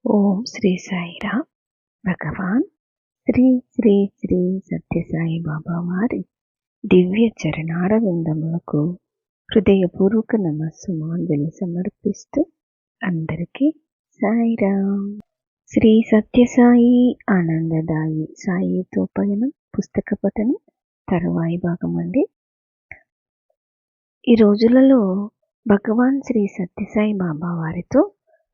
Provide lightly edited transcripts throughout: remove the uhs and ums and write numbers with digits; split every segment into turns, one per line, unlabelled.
ఓం శ్రీ సాయిరామ్. భగవాన్ శ్రీ శ్రీ శ్రీ సత్యసాయి బాబా వారి దివ్య చరణారవిందములకు హృదయపూర్వక నమస్సుమాంజలి సమర్పిస్తూ అందరికీ సాయిరామ్. శ్రీ సత్యసాయి ఆనందదాయి సాయితో పయనం పుస్తక పఠనం తరువాయి భాగం అండి. ఈ రోజులలో భగవాన్ శ్రీ సత్యసాయి బాబా వారితో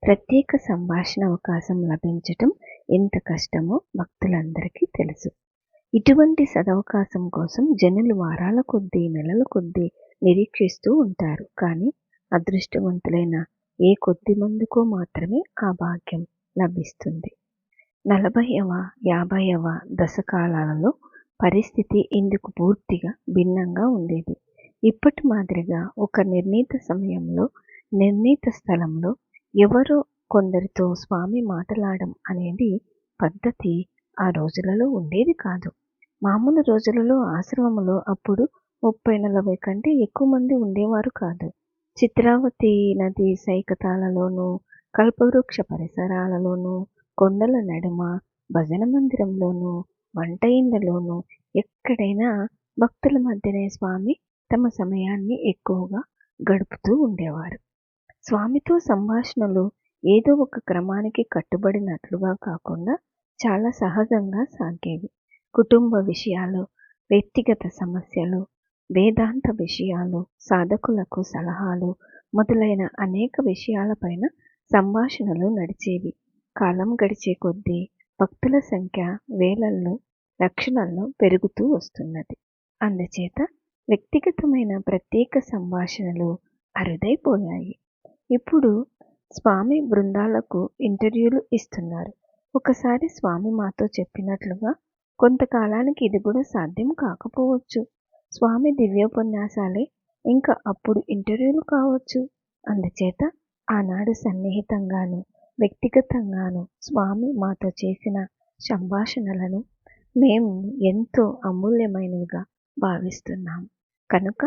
ప్రత్యేక సంభాషణ అవకాశం లభించటం ఎంత కష్టమో భక్తులందరికీ తెలుసు. ఇటువంటి సదవకాశం కోసం జనులు వారాల కొద్దీ నెలల కొద్దీ నిరీక్షిస్తూ ఉంటారు. కానీ అదృష్టవంతులైన ఏ కొద్ది మందికో మాత్రమే ఆ భాగ్యం లభిస్తుంది. 40వ 50వ దశకాలలో పరిస్థితి ఇందుకు పూర్తిగా భిన్నంగా ఉండేది. ఇప్పటి మాదిరిగా ఒక నిర్ణీత సమయంలో నిర్ణీత స్థలంలో ఎవరో కొందరితో స్వామి మాట్లాడడం అనేది పద్ధతి ఆ రోజులలో ఉండేది కాదు. మామూలు రోజులలో ఆశ్రమంలో అప్పుడు 30-40 కంటే ఎక్కువ మంది ఉండేవారు కాదు. చిత్రావతి నది సైకతాలలోనూ కల్పవృక్ష పరిసరాలలోనూ కొండల నడుమ భజన మందిరంలోనూ వంట ఇండ్లలోనూ ఎక్కడైనా భక్తుల మధ్యనే స్వామి తమ సమయాన్ని ఎక్కువగా గడుపుతూ ఉండేవారు. స్వామితో సంభాషణలు ఏదో ఒక క్రమానికి కట్టుబడినట్లుగా కాకుండా చాలా సహజంగా సాగేవి. కుటుంబ విషయాలు, వ్యక్తిగత సమస్యలు, వేదాంత విషయాలు, సాధకులకు సలహాలు మొదలైన అనేక విషయాలపైన సంభాషణలు నడిచేవి. కాలం గడిచే కొద్దీ భక్తుల సంఖ్య వేలల్లో లక్షణల్లో పెరుగుతూ వస్తున్నది. అందుచేత వ్యక్తిగతమైన ప్రత్యేక సంభాషణలు అరుదైపోయాయి. ఇప్పుడు స్వామి బృందాలకు ఇంటర్వ్యూలు ఇస్తున్నారు. ఒకసారి స్వామి మాతో చెప్పినట్లుగా కొంతకాలానికి ఇది కూడా సాధ్యం కాకపోవచ్చు. స్వామి దివ్యోపన్యాసాలే ఇంకా అప్పుడు ఇంటర్వ్యూలు కావచ్చు. అందుచేత ఆనాడు సన్నిహితంగాను వ్యక్తిగతంగాను స్వామి మాతో చేసిన సంభాషణలను మేము ఎంతో అమూల్యమైనవిగా భావిస్తున్నాము. కనుక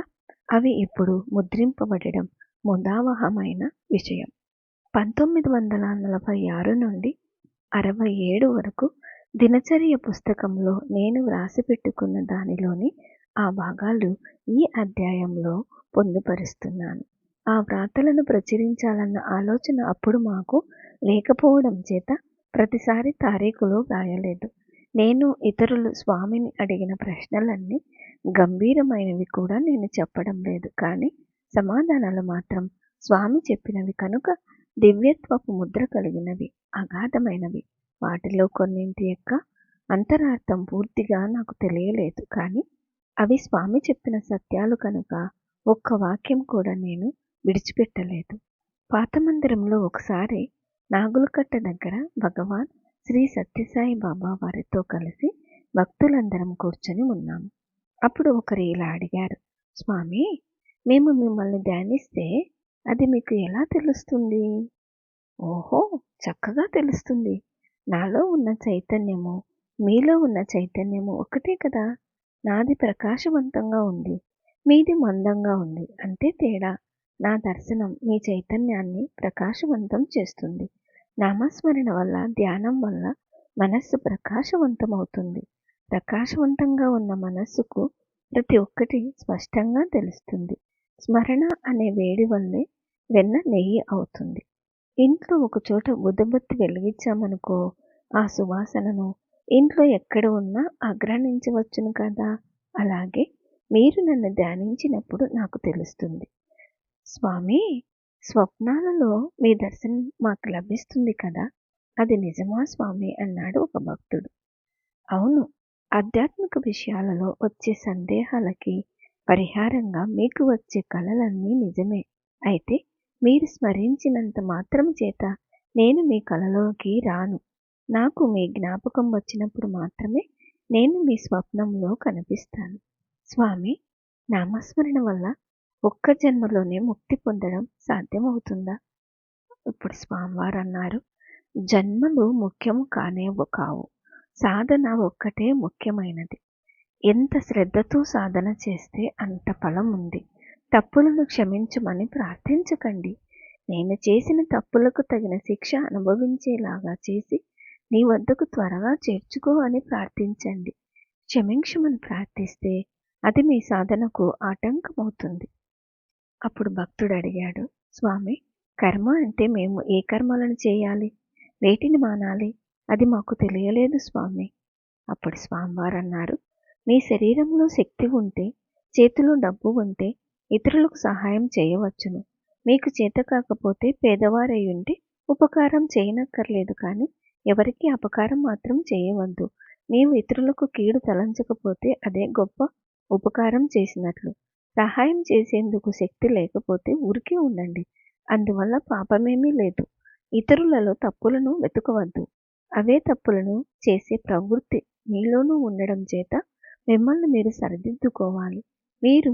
అవి ఇప్పుడు ముద్రింపబడడం ముదావహమైన విషయం. 1946 నుండి 67 వరకు దినచర్య పుస్తకంలో నేను వ్రాసిపెట్టుకున్న దానిలోని ఆ భాగాలు ఈ అధ్యాయంలో పొందుపరుస్తున్నాను. ఆ వ్రాతలను ప్రచురించాలన్న ఆలోచన అప్పుడు మాకు లేకపోవడం చేత ప్రతిసారి తారీఖులో వ్రాయలేదు. నేను ఇతరులు స్వామిని అడిగిన ప్రశ్నలన్నీ గంభీరమైనవి కూడా నేను చెప్పడం లేదు. కానీ సమాధానాలు మాత్రం స్వామి చెప్పినవి కనుక దివ్యత్వపు ముద్ర కలిగినవి, అగాధమైనవి. వాటిలో కొన్నింటి యొక్క అంతరార్థం పూర్తిగా నాకు తెలియలేదు. కానీ అవి స్వామి చెప్పిన సత్యాలు కనుక ఒక్క వాక్యం కూడా నేను విడిచిపెట్టలేదు. పాత మందిరంలో ఒకసారి నాగులకట్ట దగ్గర భగవాన్ శ్రీ సత్యసాయి బాబా వారితో కలిసి భక్తులందరం కూర్చొని ఉన్నాము. అప్పుడు ఒకరు ఇలా అడిగారు, స్వామి, మేము మిమ్మల్ని ధ్యానిస్తే అది మీకు ఎలా తెలుస్తుంది? ఓహో, చక్కగా తెలుస్తుంది. నాలో ఉన్న చైతన్యము మీలో ఉన్న చైతన్యము ఒకటే కదా. నాది ప్రకాశవంతంగా ఉంది, మీది మందంగా ఉంది, అంతే తేడా. నా దర్శనం మీ చైతన్యాన్ని ప్రకాశవంతం చేస్తుంది. నామస్మరణ వల్ల ధ్యానం వల్ల మనస్సు ప్రకాశవంతమవుతుంది. ప్రకాశవంతంగా ఉన్న మనస్సుకు ప్రతి ఒక్కటి స్పష్టంగా తెలుస్తుంది. స్మరణ అనే వేడి వల్లే వెన్న నెయ్యి అవుతుంది. ఇంట్లో ఒక చోట ఉదబత్తి వెలిగించామనుకో, ఆ సువాసనను ఇంట్లో ఎక్కడ ఉన్నా ఆగ్రహించవచ్చును కదా. అలాగే మీరు నన్ను ధ్యానించినప్పుడు నాకు తెలుస్తుంది. స్వామి, స్వప్నాలలో మీ దర్శనం మాకు లభిస్తుంది కదా, అది నిజమా స్వామి అన్నాడు ఒక భక్తుడు. అవును, ఆధ్యాత్మిక విషయాలలో వచ్చే సందేహాలకి పరిహారంగా మీకు వచ్చే కలలన్నీ నిజమే. అయితే మీరు స్మరించినంత మాత్రం చేత నేను మీ కలలోకి రాను. నాకు మీ జ్ఞాపకం వచ్చినప్పుడు మాత్రమే నేను మీ స్వప్నంలో కనిపిస్తాను. స్వామి, నామస్మరణ వల్ల ఒక్క జన్మలోనే ముక్తి పొందడం సాధ్యమవుతుందా? ఇప్పుడు స్వామివారు అన్నారు, జన్మలు ముఖ్యము కావు, సాధన ఒక్కటే ముఖ్యమైనది. ఎంత శ్రద్ధతో సాధన చేస్తే అంత ఫలం ఉంది. తప్పులను క్షమించమని ప్రార్థించకండి. నేను చేసిన తప్పులకు తగిన శిక్ష అనుభవించేలాగా చేసి నీ వద్దకు త్వరగా చేర్చుకో అని ప్రార్థించండి. క్షమించమని ప్రార్థిస్తే అది మీ సాధనకు ఆటంకమవుతుంది. అప్పుడు భక్తుడు అడిగాడు, స్వామి, కర్మ అంటే మేము ఏ కర్మలను చేయాలి, వేటిని మానాలి? అది మాకు తెలియలేదు స్వామి. అప్పుడు స్వామివారు అన్నారు, మీ శరీరంలో శక్తి ఉంటే, చేతిలో డబ్బు ఉంటే ఇతరులకు సహాయం చేయవచ్చును. మీకు చేత కాకపోతే పేదవారై ఉంటే ఉపకారం చేయనక్కర్లేదు, కానీ ఎవరికి అపకారం మాత్రం చేయవద్దు. నీవు ఇతరులకు కీడు తలంచకపోతే అదే గొప్ప ఉపకారం చేసినట్లు. సహాయం చేసేందుకు శక్తి లేకపోతే ఊరికే ఉండండి. అందువల్ల పాపమేమీ లేదు. ఇతరులలో తప్పులను వెతుకవద్దు. అవే తప్పులను చేసే ప్రవృత్తి మీలోనూ ఉండడం చేత మిమ్మల్ని మీరు సరిదిద్దుకోవాలి. మీరు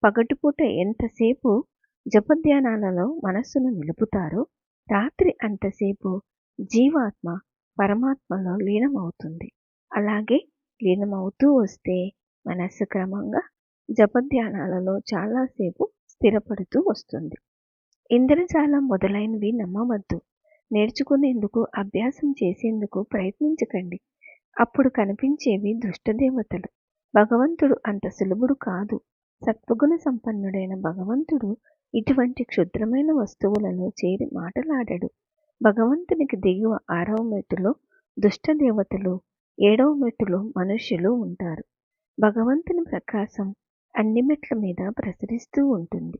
పగటిపూట ఎంతసేపు జపధ్యానాలలో మనస్సును నిలుపుతారో రాత్రి అంతసేపు జీవాత్మ పరమాత్మలో లీనమవుతుంది. అలాగే లీనమవుతూ వస్తే మనస్సు క్రమంగా జపధ్యానాలలో చాలాసేపు స్థిరపడుతూ వస్తుంది. ఇంద్రజాలం మొదలైనవి నమ్మవద్దు. నేర్చుకునేందుకు అభ్యాసం చేసేందుకు ప్రయత్నించకండి. అప్పుడు కనిపించేవి దుష్టదేవతలు. భగవంతుడు అంత సులభుడు కాదు. సత్వగుణ సంపన్నుడైన భగవంతుడు ఇటువంటి క్షుద్రమైన వస్తువులలో చేరి మాటలాడడు. భగవంతునికి దిగువ 6వ మెట్టులో దుష్టదేవతలు, 7వ మెట్టులో మనుష్యులు ఉంటారు. భగవంతుని ప్రకాశం అన్ని మెట్ల మీద ప్రసరిస్తూ ఉంటుంది.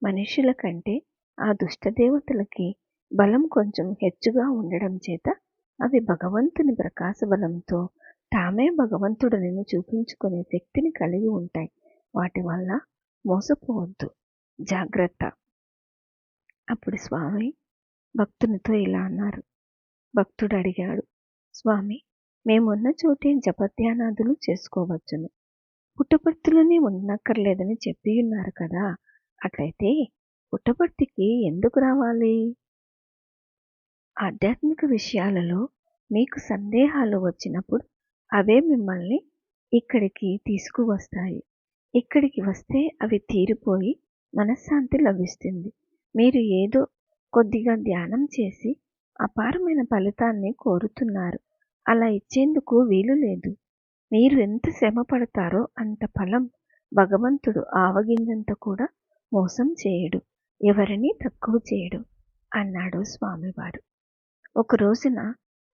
మనుష్యుల కంటే ఆ దుష్టదేవతలకి బలం కొంచెం హెచ్చుగా ఉండడం చేత అవి భగవంతుని ప్రకాశ బలంతో తామే భగవంతుడిని చూపించుకునే శక్తిని కలిగి ఉంటాయి. వాటి వల్ల మోసపోవద్దు, జాగ్రత్త. అప్పుడు స్వామి భక్తునితో ఇలా అన్నారు. భక్తుడు అడిగాడు, స్వామి, మేమున్న చోటే జపధ్యానాదులు చేసుకోవచ్చును. పుట్టపర్తిలోనే ఉండక్కర్లేదని చెప్పి ఉన్నారు కదా, అట్లయితే పుట్టపర్తికి ఎందుకు రావాలి? ఆధ్యాత్మిక విషయాలలో మీకు సందేహాలు వచ్చినప్పుడు అవే మిమ్మల్ని ఇక్కడికి తీసుకువస్తాయి. ఇక్కడికి వస్తే అవి తీరిపోయి మనశ్శాంతి లభిస్తుంది. మీరు ఏదో కొద్దిగా ధ్యానం చేసి అపారమైన ఫలితాన్ని కోరుతున్నారు. అలా ఇచ్చేందుకు వీలు లేదు. మీరు ఎంత శ్రమ పడతారో అంత ఫలం భగవంతుడు ఆవగింజంత కూడా మోసం చేయడు, ఎవరిని తక్కువ చేయడు అన్నాడు స్వామివారు. ఒక రోజున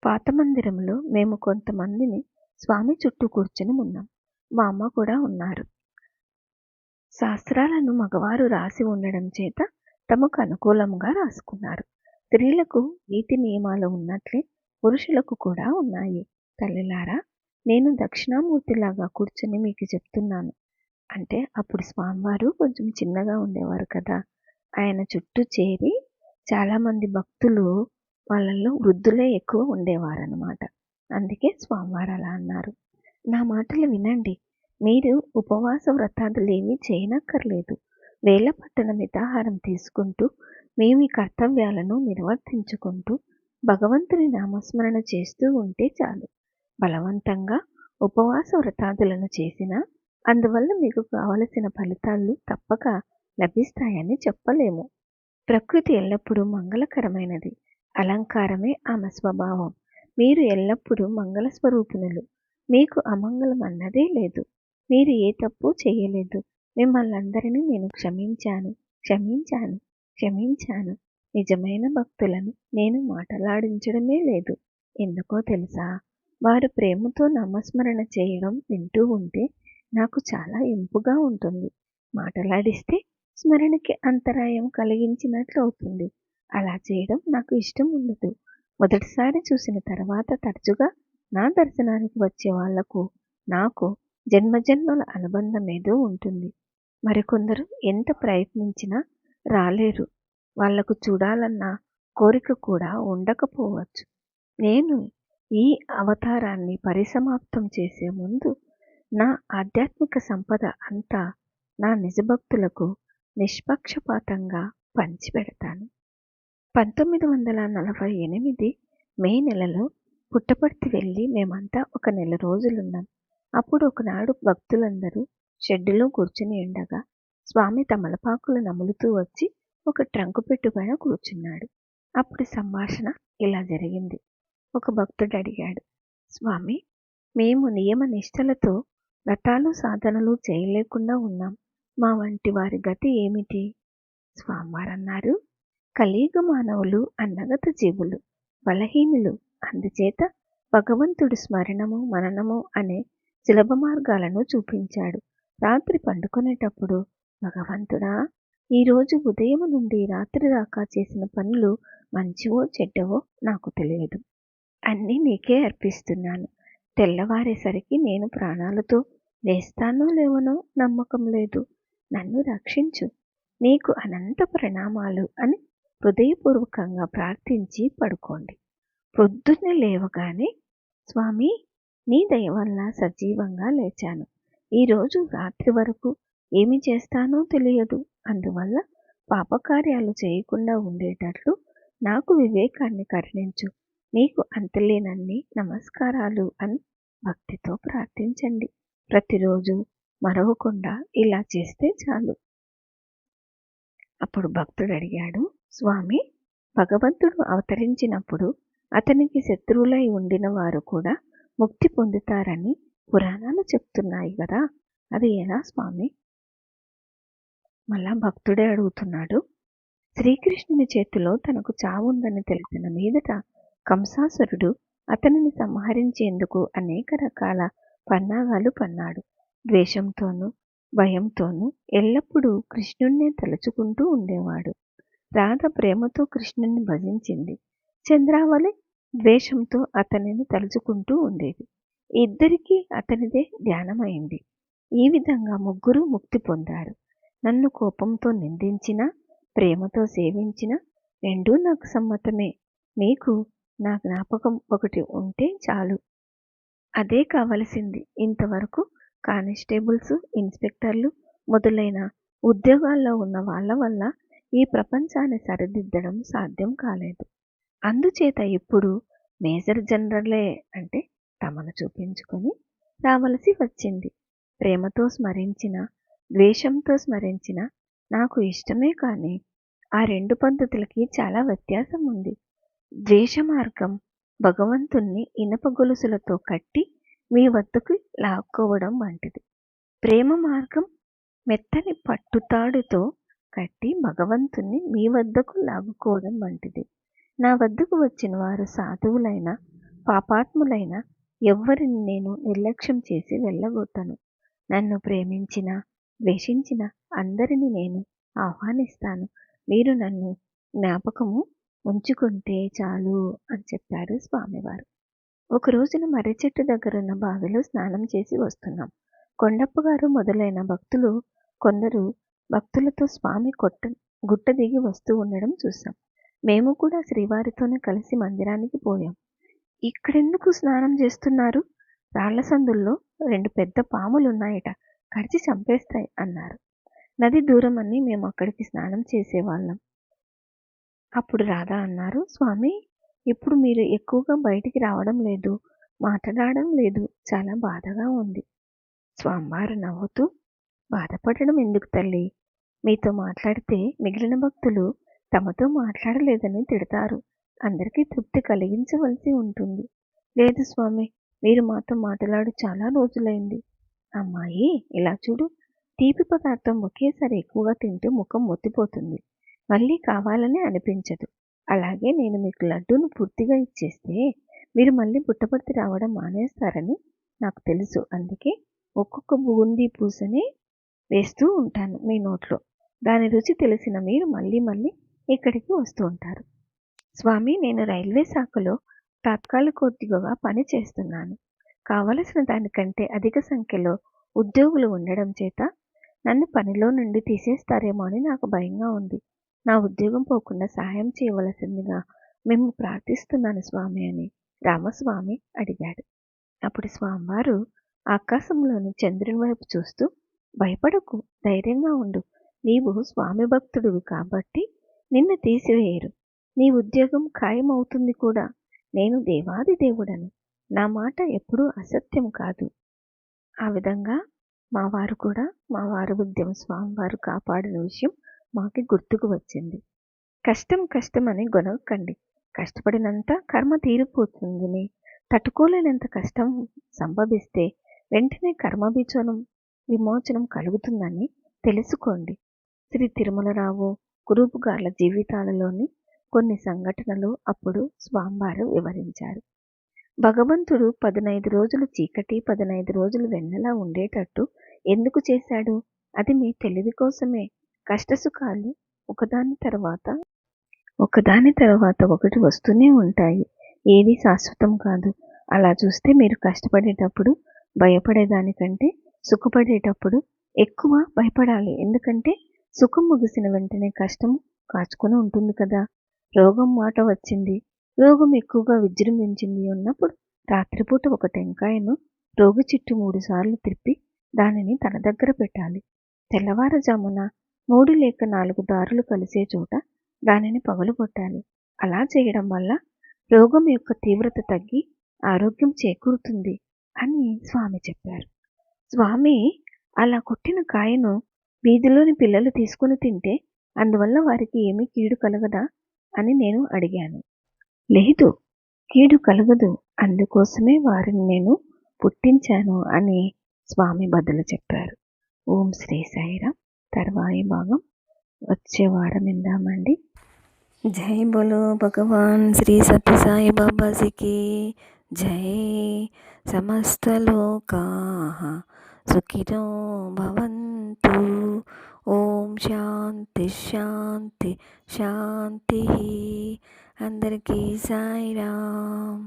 పాత మందిరంలో మేము కొంతమందిని స్వామి చుట్టూ కూర్చుని ఉన్నాం. మా అమ్మ కూడా ఉన్నారు. శాస్త్రాలను మగవారు రాసి ఉండడం చేత తమకు అనుకూలంగా రాసుకున్నారు. స్త్రీలకు నీతి నియమాలు ఉన్నట్లే పురుషులకు కూడా ఉన్నాయి. తల్లిలారా, నేను దక్షిణామూర్తిలాగా కూర్చొని మీకు చెప్తున్నాను అంటే అప్పుడు స్వామివారు కొంచెం చిన్నగా ఉండేవారు కదా. ఆయన చుట్టూ చేరి చాలామంది భక్తులు, వాళ్ళల్లో వృద్ధులే ఎక్కువ ఉండేవారన్నమాట. అందుకే స్వామివారు అలా అన్నారు. నా మాటలు వినండి. మీరు ఉపవాస వ్రతాదులేమీ చేయనక్కర్లేదు. వేళ పట్టణ మితాహారం తీసుకుంటూ మీ కర్తవ్యాలను నిర్వర్తించుకుంటూ భగవంతుని నామస్మరణ చేస్తూ ఉంటే చాలు. బలవంతంగా ఉపవాస వ్రతాదులను చేసినా అందువల్ల మీకు కావలసిన ఫలితాలు తప్పక లభిస్తాయని చెప్పలేము. ప్రకృతి ఎల్లప్పుడూ మంగళకరమైనది. అలంకారమే ఆమె స్వభావం. మీరు ఎల్లప్పుడూ మంగళ స్వరూపిణులు. మీకు అమంగళం అన్నదే లేదు. మీరు ఏ తప్పు చేయలేదు. మిమ్మల్ని అందరినీ నేను క్షమించాను, క్షమించాను, క్షమించాను. నిజమైన భక్తులను నేను మాటలాడించడమే లేదు. ఎందుకో తెలుసా? వారు ప్రేమతో నామస్మరణ చేయడం వింటూ ఉంటే నాకు చాలా ఇంపుగా ఉంటుంది. మాటలాడిస్తే స్మరణకి అంతరాయం కలిగించినట్లు అవుతుంది. అలా చేయడం నాకు ఇష్టం ఉండదు. మొదటిసారి చూసిన తర్వాత తరచుగా నా దర్శనానికి వచ్చే వాళ్లకు నాకు జన్మజన్మల అనుబంధం ఏదో ఉంటుంది. మరికొందరు ఎంత ప్రయత్నించినా రాలేరు. వాళ్లకు చూడాలన్న కోరిక కూడా ఉండకపోవచ్చు. నేను ఈ అవతారాన్ని పరిసమాప్తం చేసే ముందు నా ఆధ్యాత్మిక సంపద అంతా నా నిజభక్తులకు నిష్పక్షపాతంగా పంచిపెడతాను. 1948 మే నెలలో పుట్టపర్తి వెళ్ళి మేమంతా ఒక నెల రోజులున్నాం. అప్పుడు ఒకనాడు భక్తులందరూ షెడ్డులో కూర్చుని ఉండగా స్వామి తమలపాకులు నములుతూ వచ్చి ఒక ట్రంకు పెట్టు పైన కూర్చున్నాడు. అప్పుడు సంభాషణ ఇలా జరిగింది. ఒక భక్తుడు అడిగాడు, స్వామి, మేము నియమ నిష్టలతో వ్రతాలు సాధనలు చేయలేకుండా ఉన్నాం. మా వంటి వారి గతి ఏమిటి? స్వామివారన్నారు, కలియుగ మానవులు అన్నగత జీవులు, బలహీనులు. అందుచేత భగవంతుడు స్మరణము మననము అనే సులభ మార్గాలను చూపించాడు. రాత్రి పండుకునేటప్పుడు, భగవంతుడా, ఈరోజు ఉదయం నుండి రాత్రి దాకా చేసిన పనులు మంచివో చెడ్డవో నాకు తెలియదు. అన్నీ నీకే అర్పిస్తున్నాను. తెల్లవారేసరికి నేను ప్రాణాలతో లేస్తానో లేవనో నమ్మకం లేదు. నన్ను రక్షించు. నీకు అనంత ప్రణామాలు అని హృదయపూర్వకంగా ప్రార్థించి పడుకోండి. పొద్దున్నే లేవగానే, స్వామి, నీ దయ వల్ల సజీవంగా లేచాను. ఈరోజు రాత్రి వరకు ఏమి చేస్తానో తెలియదు. అందువల్ల పాపకార్యాలు చేయకుండా ఉండేటట్లు నాకు వివేకాన్ని కరుణించు. నీకు అంతులేనన్ని నమస్కారాలు అని భక్తితో ప్రార్థించండి. ప్రతిరోజు మరవకుండా ఇలా చేస్తే చాలు. అప్పుడు భక్తుడు అడిగాడు, స్వామి, భగవంతుడు అవతరించినప్పుడు అతనికి శత్రువులై ఉండిన వారు కూడా ముక్తి పొందుతారని పురాణాలు చెప్తున్నాయి కదా, అది ఎలా స్వామి? మళ్ళా భక్తుడే అడుగుతున్నాడు, శ్రీకృష్ణుని చేతిలో తనకు చావుందని తెలిసిన మీదట కంసాసురుడు అతనిని సంహరించేందుకు అనేక రకాల పన్నాగాలు పన్నాడు. ద్వేషంతోనూ భయంతోనూ ఎల్లప్పుడూ కృష్ణుణ్ణే తలుచుకుంటూ ఉండేవాడు. రాధ ప్రేమతో కృష్ణుని భజించింది. చంద్రావళి ద్వేషంతో అతనిని తలుచుకుంటూ ఉండేది. ఇద్దరికీ అతనిదే ధ్యానమైంది. ఈ విధంగా ముగ్గురు ముక్తి పొందారు. నన్ను కోపంతో నిందించినా, ప్రేమతో సేవించినా రెండూ నాకు సమ్మతమే. మీకు నా జ్ఞాపకం ఒకటి ఉంటే చాలు. అదే కావలసింది. ఇంతవరకు కానిస్టేబుల్స్, ఇన్స్పెక్టర్లు మొదలైన ఉద్యోగాల్లో ఉన్న వాళ్ళ వల్ల ఈ ప్రపంచాన్ని సరిదిద్దడం సాధ్యం కాలేదు. అందుచేత ఇప్పుడు మేజర్ జనరలే అంటే తమను చూపించుకొని రావలసి వచ్చింది. ప్రేమతో స్మరించిన, ద్వేషంతో స్మరించిన నాకు ఇష్టమే, కానీ ఆ రెండు పద్ధతులకి చాలా వ్యత్యాసం ఉంది. ద్వేష మార్గం భగవంతుణ్ణి ఇనప గొలుసులతో కట్టి మీ వద్దకు లాక్కోవడం వంటిది. ప్రేమ మార్గం మెత్తని పట్టుతాడుతో కట్టి భగవంతుణ్ణి మీ వద్దకు లాగుకోవడం వంటిది. నా వద్దకు వచ్చిన వారు సాధువులైన పాపాత్ములైన ఎవ్వరిని నేను నిర్లక్ష్యం చేసి వెళ్ళగొట్టను. నన్ను ప్రేమించిన, ద్వేషించిన అందరిని నేను ఆహ్వానిస్తాను. మీరు నన్ను జ్ఞాపకము ఉంచుకుంటే చాలు అని చెప్పారు స్వామివారు. ఒక రోజున మర్రి చెట్టు దగ్గరున్న బావిలో స్నానం చేసి వస్తున్నాం. కొండప్ప గారు మొదలైన భక్తులు కొందరు భక్తులతో స్వామి గుట్ట దిగి వస్తూ ఉండడం చూసాం. మేము కూడా శ్రీవారితోనే కలిసి మందిరానికి పోయాం. ఇక్కడెందుకు స్నానం చేస్తున్నారు? రాళ్ల సందుల్లో 2 పెద్ద పాములున్నాయట, కరిచి చంపేస్తాయి అన్నారు. నది దూరం అని మేము అక్కడికి స్నానం చేసేవాళ్ళం. అప్పుడు రాధా అన్నారు, స్వామి, ఇప్పుడు మీరు ఎక్కువగా బయటికి రావడం లేదు, మాట్లాడడం లేదు, చాలా బాధగా ఉంది. స్వామివారు నవ్వుతూ, బాధపడడం ఎందుకు తల్లి? మీతో మాట్లాడితే మిగిలిన భక్తులు తమతో మాట్లాడలేదని తిడతారు. అందరికీ తృప్తి కలిగించవలసి ఉంటుంది. లేదు స్వామి, మీరు మాతో మాట్లాడు చాలా రోజులైంది. అమ్మాయి, ఇలా చూడు, తీపి పదార్థం ఒకేసారి ఎక్కువగా తింటూ ముఖం మొత్తిపోతుంది, మళ్ళీ కావాలని అనిపించదు. అలాగే నేను మీకు లడ్డూను పూర్తిగా ఇచ్చేస్తే మీరు మళ్ళీ పుట్టపర్తి రావడం మానేస్తారని నాకు తెలుసు. అందుకే ఒక్కొక్క బూందీ పూసనే వేస్తూ ఉంటాను మీ నోట్లో. దాని రుచి తెలిసిన మీరు మళ్ళీ మళ్ళీ ఇక్కడికి వస్తూ ఉంటారు. స్వామి, నేను రైల్వే శాఖలో తాత్కాలికోద్యోగిగా పని చేస్తున్నాను. కావలసిన దానికంటే అధిక సంఖ్యలో ఉద్యోగులు ఉండడం చేత నన్ను పనిలో నుండి తీసేస్తారేమో అని నాకు భయంగా ఉంది. నా ఉద్యోగం పోకుండా సహాయం చేయవలసిందిగా మేము ప్రార్థిస్తున్నాను స్వామి అని రామస్వామి అడిగాడు. అప్పుడు స్వామివారు ఆకాశంలోని చంద్రుని వైపు చూస్తూ, భయపడకు, ధైర్యంగా ఉండు. నీవు స్వామి భక్తుడివి కాబట్టి నిన్ను తీసివేయరు. నీ ఉద్యోగం ఖాయమవుతుంది కూడా. నేను దేవాది దేవుడను. నా మాట ఎప్పుడూ అసత్యం కాదు. ఆ విధంగా మా వారు ఉద్యమ స్వామివారు కాపాడిన విషయం మాకి గుర్తుకు వచ్చింది. కష్టం కష్టమని గొనగకండి. కష్టపడినంత కర్మ తీరిపోతుందని, తట్టుకోలేనంత కష్టం సంభవిస్తే వెంటనే విమోచనం కలుగుతుందని తెలుసుకోండి. శ్రీ తిరుమలరావు కురూపు గార్ల జీవితాలలోని కొన్ని సంఘటనలు అప్పుడు స్వామివారు వివరించారు. భగవంతుడు 15 రోజులు చీకటి, 15 రోజులు వెన్నెల ఉండేటట్టు ఎందుకు చేశాడు? అది మీ తెలివి కోసమే. కష్టసుఖాలు ఒకదాని తర్వాత ఒకటి వస్తూనే ఉంటాయి. ఏది శాశ్వతం కాదు. అలా చూస్తే మీరు కష్టపడేటప్పుడు భయపడేదానికంటే సుఖపడేటప్పుడు ఎక్కువ భయపడాలి. ఎందుకంటే సుఖం ముగిసిన వెంటనే కష్టం కాచుకొని ఉంటుంది కదా. రోగం మాట వచ్చింది, రోగం ఎక్కువగా విజృంభించింది ఉన్నప్పుడు రాత్రిపూట ఒక టెంకాయను రోగి చుట్టూ 3 సార్లు తిప్పి దానిని తన దగ్గర పెట్టాలి. తెల్లవారుజామున 3 లేక 4 దారులు కలిసే చోట దానిని పగలగొట్టాలి. అలా చేయడం వల్ల రోగం యొక్క తీవ్రత తగ్గి ఆరోగ్యం చేకూరుతుంది అని స్వామి చెప్పారు. స్వామి అలా కొట్టిన కాయను వీధిలోని పిల్లలు తీసుకుని తింటే అందువల్ల వారికి ఏమీ కీడు కలగదా అని నేను అడిగాను. లేదు, కీడు కలగదు, అందుకోసమే వారిని నేను పుట్టించాను అని స్వామి బదులు చెప్పారు. ఓం శ్రీ సాయిరామ్. తర్వాయి భాగం వచ్చే వారం విందామండి. జై బోలో భగవాన్ శ్రీ సత్య సాయి బాబాజీకి జై. సమస్తలోకాః సుఖినో భవంతు. ఓం శాంతి శాంతి శాంతి. అందరికీ సాయిరామ్.